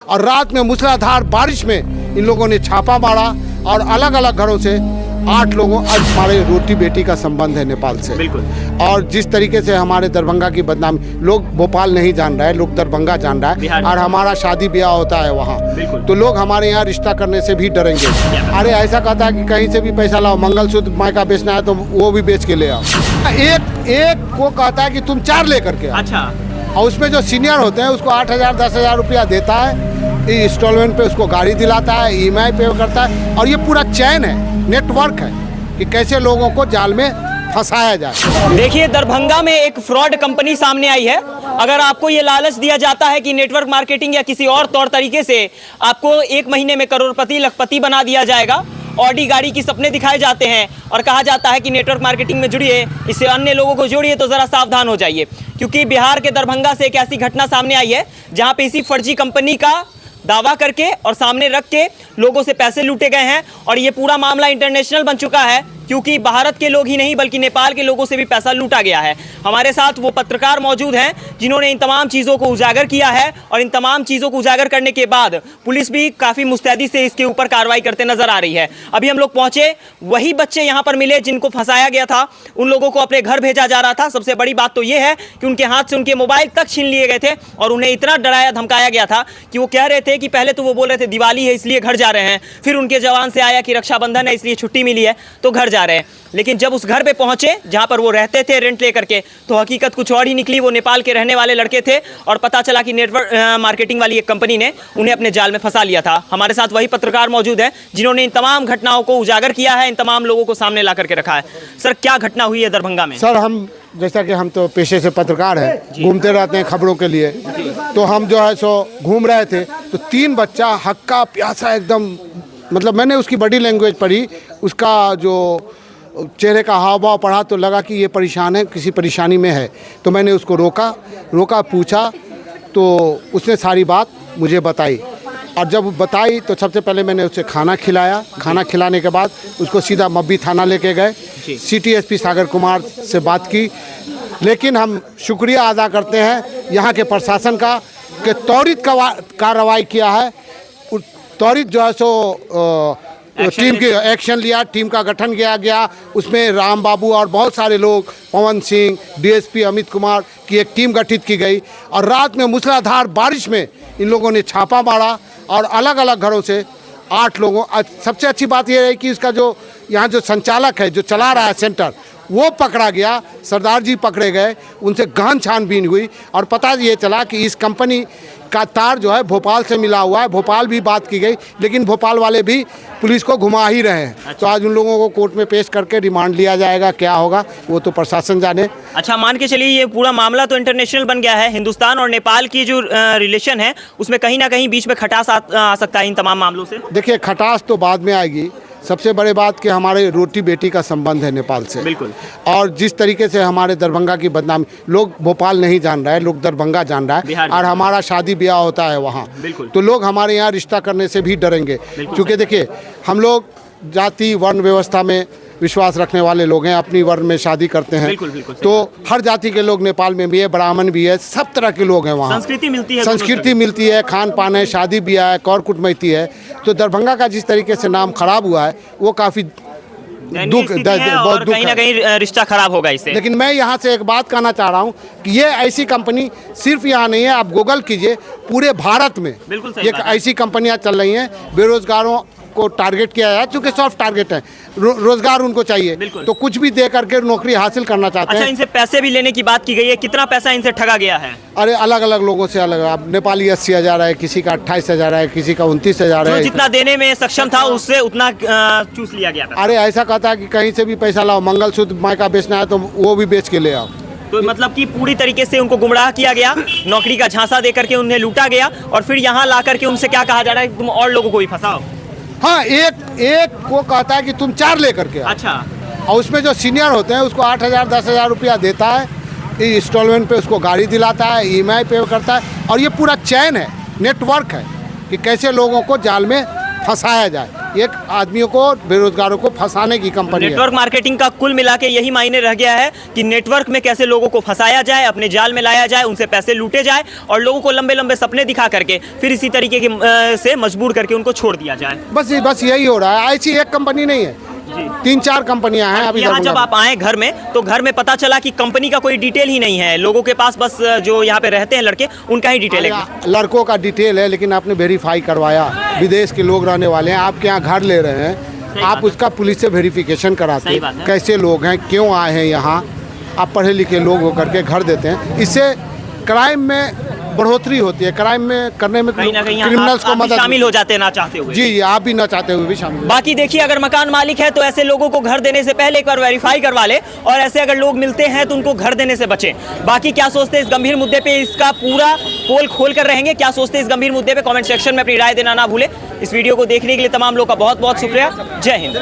और रात में मूसलाधार बारिश में इन लोगों ने छापा मारा और अलग अलग घरों से 8 लोगों आज हमारे रोटी बेटी का संबंध है नेपाल से। बिल्कुल। और जिस तरीके से हमारे दरभंगा की बदनामी, लोग भोपाल नहीं जान रहा है, लोग दरभंगा जान रहा है, और हमारा शादी ब्याह होता है वहाँ, तो लोग हमारे यहाँ रिश्ता करने से भी डरेंगे। अरे ऐसा कहता है कि कहीं से भी पैसा लाओ, मंगलसूत्र मायका बेचना है तो वो भी बेच के ले आओ। एक को कहता है कि तुम 4 लेकर के आओ। अच्छा। और उसमें जो सीनियर होते हैं उसको 8,000 10,000 रुपया देता है, इंस्टॉलमेंट पे उसको गाड़ी दिलाता है, EMI पे करता है, और ये पूरा चैन है, नेटवर्क है कि कैसे लोगों को जाल में फंसाया जाए। देखिए, दरभंगा में एक फ्रॉड कंपनी सामने आई है। अगर आपको ये लालच दिया जाता है कि नेटवर्क मार्केटिंग या किसी और तौर तरीके से आपको 1 महीने में करोड़पति लखपति बना दिया जाएगा, ऑडी गाड़ी की सपने दिखाए जाते हैं और कहा जाता है कि नेटवर्क मार्केटिंग में जुड़िए, इससे अन्य लोगों को जोड़िए, तो ज़रा सावधान हो जाइए। क्योंकि बिहार के दरभंगा से एक ऐसी घटना सामने आई है जहाँ पे इसी फर्जी कंपनी का दावा करके और सामने रख के लोगों से पैसे लूटे गए हैं। और ये पूरा मामला इंटरनेशनल बन चुका है, क्योंकि भारत के लोग ही नहीं बल्कि नेपाल के लोगों से भी पैसा लूटा गया है। हमारे साथ वो पत्रकार मौजूद हैं जिन्होंने इन तमाम चीज़ों को उजागर किया है, और इन तमाम चीज़ों को उजागर करने के बाद पुलिस भी काफ़ी मुस्तैदी से इसके ऊपर कार्रवाई करते नजर आ रही है। अभी हम लोग पहुंचे, वही बच्चे यहाँ पर मिले जिनको फंसाया गया था, उन लोगों को अपने घर भेजा जा रहा था। सबसे बड़ी बात तो ये है कि उनके हाथ से उनके मोबाइल तक छीन लिए गए थे और उन्हें इतना डराया धमकाया गया था कि वो कह रहे थे कि पहले तो वो बोल रहे थे दिवाली है इसलिए घर जा रहे हैं, फिर उनके जवान से आया कि रक्षाबंधन है इसलिए छुट्टी मिली है तो घर जा रहे हैं। लेकिन जब उस घर पे पहुंचे जहां पर वो रहते थे रेंट लेकर के, तो हकीकत कुछ और ही निकली। वो नेपाल के रहने वाले लड़के थे और पता चला कि नेटवर्क मार्केटिंग वाली एक कंपनी ने उन्हें अपने जाल में फंसा लिया था। हमारे साथ वही पत्रकार मौजूद है जिन्होंने इन तमाम घटनाओं को उजागर किया है, इन तमाम लोगों को सामने ला करके रखा है। सर, क्या घटना हुई है दरभंगा में? सर, हम जैसा कि हम तो पेशे से पत्रकार हैं, घूमते रहते हैं खबरों के लिए, तो हम जो है सो घूम रहे थे तो 3 बच्चा हक्का प्यासा एकदम, मतलब मैंने उसकी बॉडी लैंग्वेज पढ़ी, उसका जो चेहरे का हाव भाव पढ़ा तो लगा कि ये परेशान है, किसी परेशानी में है। तो मैंने उसको रोका पूछा तो उसने सारी बात मुझे बताई, और जब बताई तो सबसे पहले मैंने उसे खाना खिलाया। खाना खिलाने के बाद उसको सीधा मब्बी थाना लेके गए, सिटी SP सागर कुमार से बात की। लेकिन हम शुक्रिया अदा करते हैं यहाँ के प्रशासन का कि त्वरित कार्रवाई किया है, त्वरित जो है सो टीम की एक्शन लिया, टीम का गठन किया गया। उसमें राम बाबू और बहुत सारे लोग, पवन सिंह, DSP अमित कुमार की एक टीम गठित की गई, और रात में मूसलाधार बारिश में इन लोगों ने छापा मारा और अलग अलग घरों से 8 लोगों। सबसे अच्छी बात यह है कि इसका जो यहाँ जो संचालक है, जो चला रहा है सेंटर, वो पकड़ा गया, सरदार जी पकड़े गए, उनसे गहन छानबीन हुई और पता ये चला कि इस कंपनी का तार जो है भोपाल से मिला हुआ है। भोपाल भी बात की गई, लेकिन भोपाल वाले भी पुलिस को घुमा ही रहे हैं। अच्छा। तो आज उन लोगों को कोर्ट में पेश करके रिमांड लिया जाएगा, क्या होगा वो तो प्रशासन जाने। अच्छा, मान के चलिए ये पूरा मामला तो इंटरनेशनल बन गया है। हिंदुस्तान और नेपाल की जो रिलेशन है उसमें कहीं ना कहीं बीच में खटास आ सकता है इन तमाम मामलों से। देखिए, खटास तो बाद में आएगी। सबसे बड़ी बात कि हमारे रोटी बेटी का संबंध है नेपाल से। बिल्कुल। और जिस तरीके से हमारे दरभंगा की बदनामी, लोग भोपाल नहीं जान रहा है, लोग दरभंगा जान रहा है, और हमारा शादी ब्याह होता है वहाँ, तो लोग हमारे यहाँ रिश्ता करने से भी डरेंगे। क्योंकि देखिए, हम लोग जाति वर्ण व्यवस्था में विश्वास रखने वाले लोग हैं, अपनी वर्ण में शादी करते हैं। बिल्कुल, तो हर जाति के लोग नेपाल में भी है, ब्राह्मण भी है, सब तरह के लोग हैं वहाँ। संस्कृति मिलती है, खान पान है, शादी ब्याह है, कौर कुटमैती है। तो दरभंगा का जिस तरीके से नाम खराब हुआ है वो काफ़ी बहुत दुख कहीं ना कहीं रिश्ता खराब होगा इससे। लेकिन मैं यहाँ से एक बात कहना चाह रहा हूँ कि ये ऐसी कंपनी सिर्फ यहाँ नहीं है, आप गूगल कीजिए, पूरे भारत में ये ऐसी कंपनियाँ चल रही हैं। बेरोजगारों को टारगेट किया है, चूंकि सॉफ्ट टारगेट है, रोजगार उनको चाहिए, तो कुछ भी दे करके नौकरी हासिल करना चाहते हैं। अच्छा, इनसे पैसे भी लेने की बात की गई है, कितना पैसा इनसे ठगा गया है? अरे अलग अलग लोगों से अलग, अब नेपाली 80,000 है, किसी का 28,000 है, किसी का 29,000 है। जितना देने में सक्षम था उससे उतना चूस लिया गया था। अरे ऐसा कहता है कि कहीं से भी पैसा लाओ, मंगलसूत्र मायका बेचना है तो वो भी बेच के ले आओ। तो मतलब कि पूरी तरीके से उनको गुमराह किया गया, नौकरी का झांसा दे करके उन्हें लूटा गया, और फिर यहाँ ला करके उनसे क्या कहा जा रहा है, तुम और लोगों को भी फंसाओ। हाँ, एक को कहता है कि तुम 4 लेकर के। अच्छा। और उसमें जो सीनियर होते हैं उसको 8,000 10,000 रुपया देता है, इंस्टॉलमेंट पे उसको गाड़ी दिलाता है, EMI पे करता है, और ये पूरा चैन है, नेटवर्क है कि कैसे लोगों को जाल में फंसाया जाए। एक आदमियों को, बेरोजगारों को फंसाने की कंपनी है। नेटवर्क मार्केटिंग का कुल मिला के यही मायने रह गया है कि नेटवर्क में कैसे लोगों को फंसाया जाए, अपने जाल में लाया जाए, उनसे पैसे लूटे जाए और लोगों को लंबे लंबे सपने दिखा करके फिर इसी तरीके के से मजबूर करके उनको छोड़ दिया जाए। बस यही हो रहा है। ऐसी एक कंपनी नहीं है, 3-4 कंपनियां हैं अभी। यहाँ जब आप आए घर में तो घर में पता चला कि कंपनी का कोई डिटेल ही नहीं है, लोगों के पास बस जो यहाँ पे रहते हैं लड़के उनका ही डिटेल है। लड़कों का डिटेल है, लेकिन आपने वेरीफाई करवाया, विदेश के लोग रहने वाले हैं, आपके यहाँ घर ले रहे हैं, आप उसका पुलिस से वेरिफिकेशन कराते, कैसे लोग हैं, क्यों आए हैं यहाँ, आप पढ़े लिखे लोग होकर के घर देते हैं। इससे क्राइम में बढ़ोतरी होती है, क्राइम में करने में कहीं ना कहीं क्रिमिनल्स को मदद शामिल हो जाते हैं ना चाहते हुए। जी, आप भी ना चाहते हुए भी शामिल। बाकी देखिए, अगर मकान मालिक है तो ऐसे लोगों को घर देने से पहले एक बार वेरीफाई करवा ले, और ऐसे अगर लोग मिलते हैं तो उनको घर देने से बचें। बाकी क्या सोचते हैं इस गंभीर मुद्दे पे, इसका पूरा पोल खोल कर रहेंगे। क्या सोचते हैं इस गंभीर मुद्दे पे, कमेंट सेक्शन में अपनी राय देना ना भूले। इस वीडियो को देखने के लिए तमाम लोग का बहुत बहुत शुक्रिया। जय हिंद।